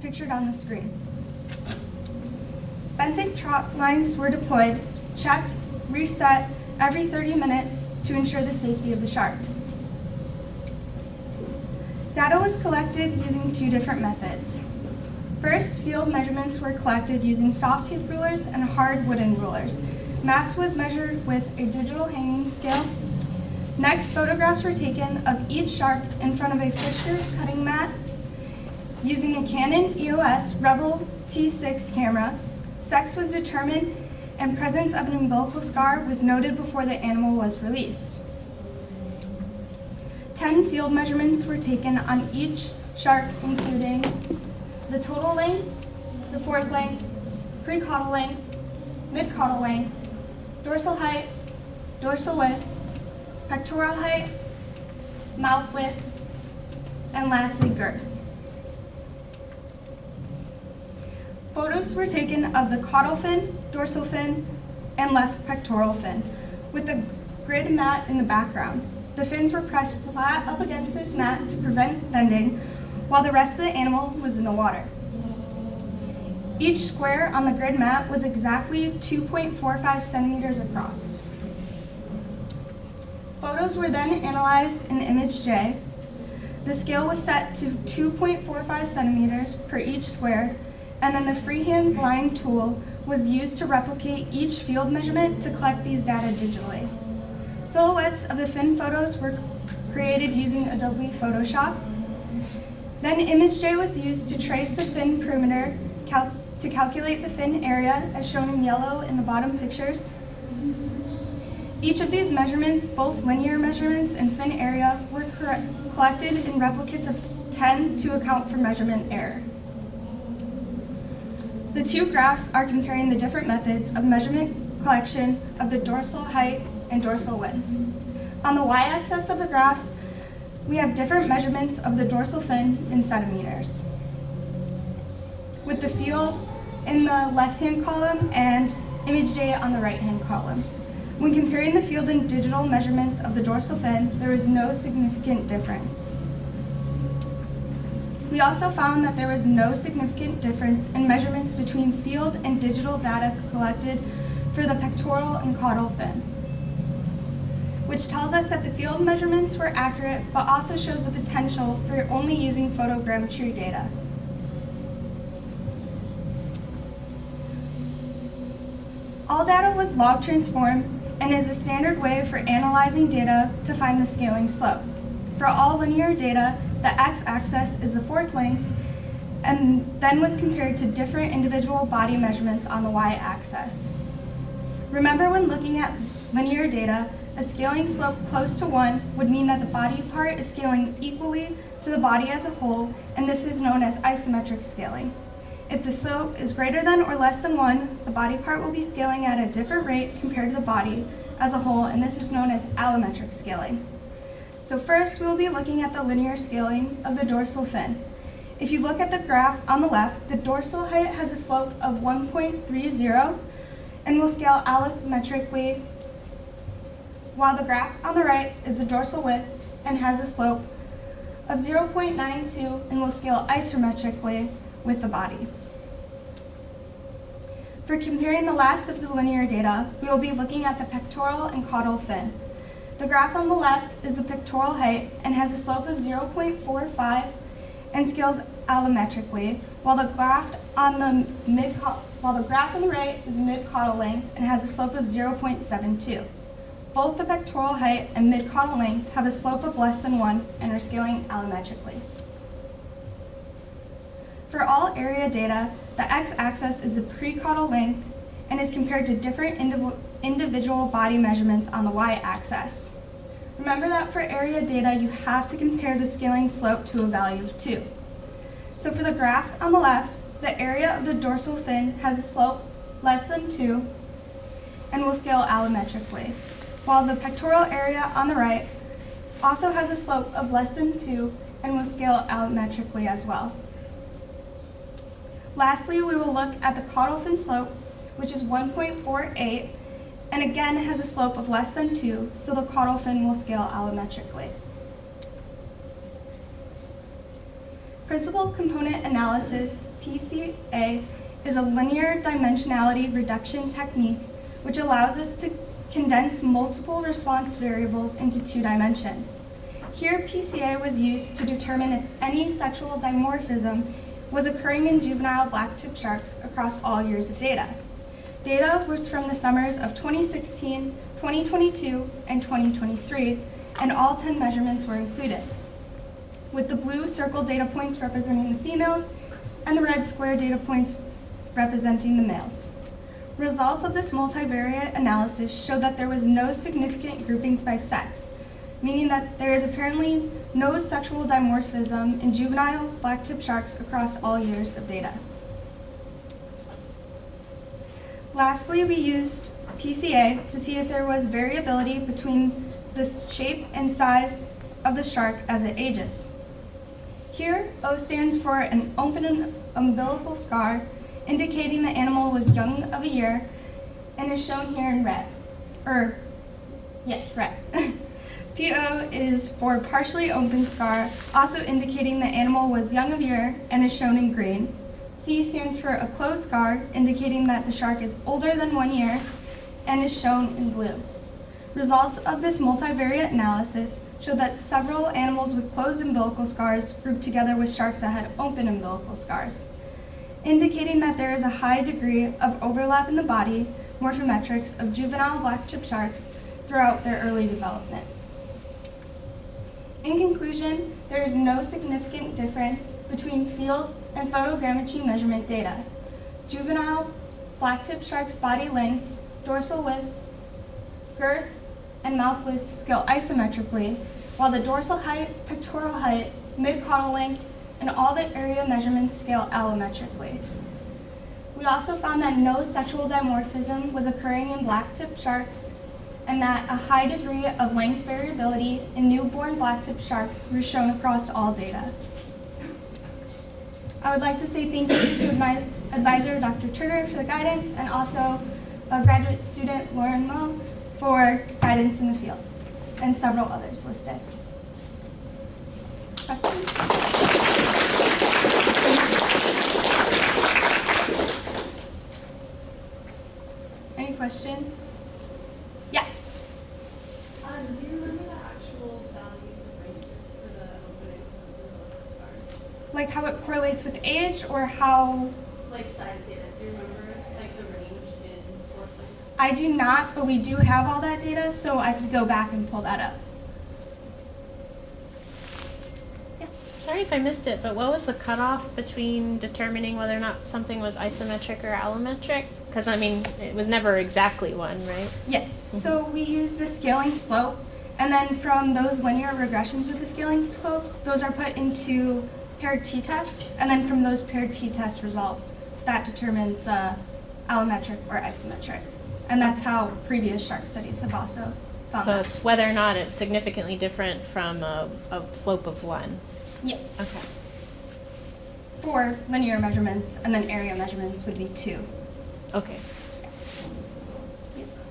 pictured on the screen. Benthic trot lines were deployed, checked, reset every 30 minutes to ensure the safety of the sharks. Data was collected using two different methods. First, field measurements were collected using soft tape rulers and hard wooden rulers. Mass was measured with a digital hanging scale. Next, photographs were taken of each shark in front of a Fisher's cutting mat using a Canon EOS Rebel T6 camera. Sex was determined and presence of an umbilical scar was noted before the animal was released. 10 field measurements were taken on each shark, including the total length, the fork length, pre-caudal length, mid-caudal length, dorsal height, dorsal width, pectoral height, mouth width, and lastly, girth. Photos were taken of the caudal fin, dorsal fin, and left pectoral fin, with a grid mat in the background. The fins were pressed flat up against this mat to prevent bending, while the rest of the animal was in the water. Each square on the grid mat was exactly 2.45 centimeters across. Photos were then analyzed in Image J. The scale was set to 2.45 centimeters per each square, and then the freehand line tool was used to replicate each field measurement to collect these data digitally. Silhouettes of the fin photos were created using Adobe Photoshop. Then Image J was used to trace the fin perimeter to calculate the fin area, as shown in yellow in the bottom pictures. Each of these measurements, both linear measurements and fin area, were collected in replicates of 10 to account for measurement error. The two graphs are comparing the different methods of measurement collection of the dorsal height and dorsal width. On the y-axis of the graphs, we have different measurements of the dorsal fin in centimeters, with the field in the left-hand column and Image J on the right-hand column. When comparing the field and digital measurements of the dorsal fin, there was no significant difference. We also found that there was no significant difference in measurements between field and digital data collected for the pectoral and caudal fin, which tells us that the field measurements were accurate, but also shows the potential for only using photogrammetry data. All data was log transformed and is a standard way for analyzing data to find the scaling slope. For all linear data, the x-axis is the fork length, and then was compared to different individual body measurements on the y-axis. Remember, when looking at linear data, a scaling slope close to 1 would mean that the body part is scaling equally to the body as a whole, and this is known as isometric scaling. If the slope is greater than or less than 1, the body part will be scaling at a different rate compared to the body as a whole, and this is known as allometric scaling. So first, we'll be looking at the linear scaling of the dorsal fin. If you look at the graph on the left, the dorsal height has a slope of 1.30 and will scale allometrically, while the graph on the right is the dorsal width and has a slope of 0.92 and will scale isometrically with the body. For comparing the last of the linear data, we will be looking at the pectoral and caudal fin. The graph on the left is the pectoral height and has a slope of 0.45 and scales allometrically, while the graph on the right is the mid-caudal length and has a slope of 0.72. Both the pectoral height and mid-caudal length have a slope of less than 1 and are scaling allometrically. For all area data, the x-axis is the pre-caudal length and is compared to different individual body measurements on the y-axis. Remember that for area data, you have to compare the scaling slope to a value of 2. So for the graph on the left, the area of the dorsal fin has a slope less than 2 and will scale allometrically, while the pectoral area on the right also has a slope of less than 2 and will scale allometrically as well. Lastly, we will look at the caudal fin slope, which is 1.48, and again has a slope of less than 2, so the caudal fin will scale allometrically. Principal component analysis PCA is a linear dimensionality reduction technique which allows us to condense multiple response variables into 2 dimensions. Here, PCA was used to determine if any sexual dimorphism was occurring in juvenile blacktip sharks across all years of data. Data was from the summers of 2016, 2022, and 2023, and all 10 measurements were included, with the blue circle data points representing the females and the red square data points representing the males. Results of this multivariate analysis showed that there was no significant groupings by sex, meaning that there is apparently no sexual dimorphism in juvenile blacktip sharks across all years of data. Lastly, we used PCA to see if there was variability between the shape and size of the shark as it ages. Here, O stands for an open umbilical scar, indicating the animal was young of a year, and is shown here in red. Red. PO is for partially open scar, also indicating the animal was young of year, and is shown in green. C stands for a closed scar, indicating that the shark is older than 1 year, and is shown in blue. Results of this multivariate analysis showed that several animals with closed umbilical scars grouped together with sharks that had open umbilical scars, indicating that there is a high degree of overlap in the body morphometrics of juvenile blacktip sharks throughout their early development. In conclusion, there is no significant difference between field and photogrammetry measurement data. Juvenile blacktip sharks' body lengths, dorsal width, girth, and mouth width scale isometrically, while the dorsal height, pectoral height, mid-caudal length, and all the area measurements scale allometrically. We also found that no sexual dimorphism was occurring in blacktip sharks, and that a high degree of length variability in newborn blacktip sharks was shown across all data. I would like to say thank you to my advisor, Dr. Turner, for the guidance, and also a graduate student, Lauren Moe, for guidance in the field, and several others listed. Questions? Any questions? Yeah. Do you remember the actual values of ranges for the open and closed umbilical scars? Like how it correlates with age, or how? Like size data. Do you remember like the range in foreplay? I do not, but we do have all that data, so I could go back and pull that up. Yeah. Sorry if I missed it, but what was the cutoff between determining whether or not something was isometric or allometric? Because, I mean, it was never exactly one, right? Yes. So we use the scaling slope, and then from those linear regressions with the scaling slopes, those are put into paired t-tests, and then from those paired t-test results, that determines the allometric or isometric. And that's how previous shark studies have also found So that. it's whether or not it's significantly different from a slope of 1. Yes. Okay. For linear measurements, and then area measurements would be 2. Okay. Yes.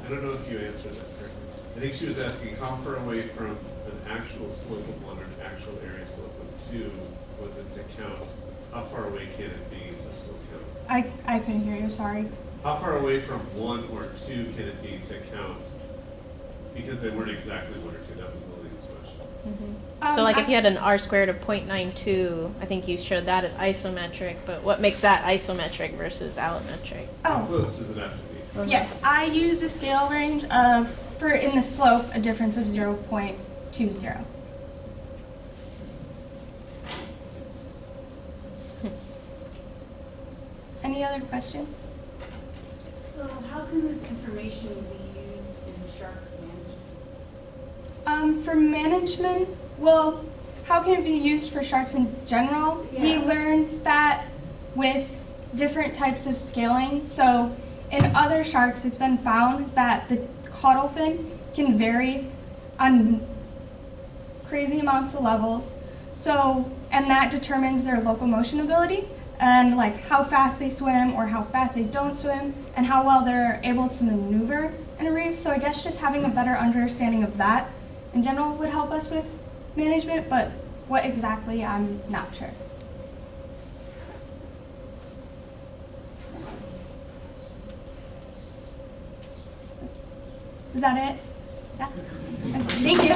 I don't know if you answered that correctly. I think she was asking how far away from an actual slope of 1 or an actual area slope of 2 was it to count? How far away can it be to still count? I couldn't hear you, sorry. How far away from 1 or 2 can it be to count? Because they weren't exactly 1 or 2. That was Lillian's question. So like if you had an R squared of 0.92, I think you showed that as isometric, but what makes that isometric versus allometric? How Oh, close does it have to be? yes, I used a scale range of, for in the slope, a difference of 0.20. Any other questions? So how can this information be used in shark management? For management, well, how can it be used for sharks in general? We Yeah. learned that with different types of scaling. So in other sharks, it's been found that the caudal fin can vary on crazy amounts of levels. So, and that determines their locomotion ability and like how fast they swim or how fast they don't swim and how well they're able to maneuver in a reef. So I guess just having a better understanding of that in general would help us with management, but what exactly, I'm not sure. Is that it? Yeah? Thank you.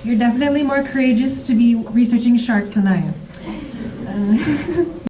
You're definitely more courageous to be researching sharks than I am.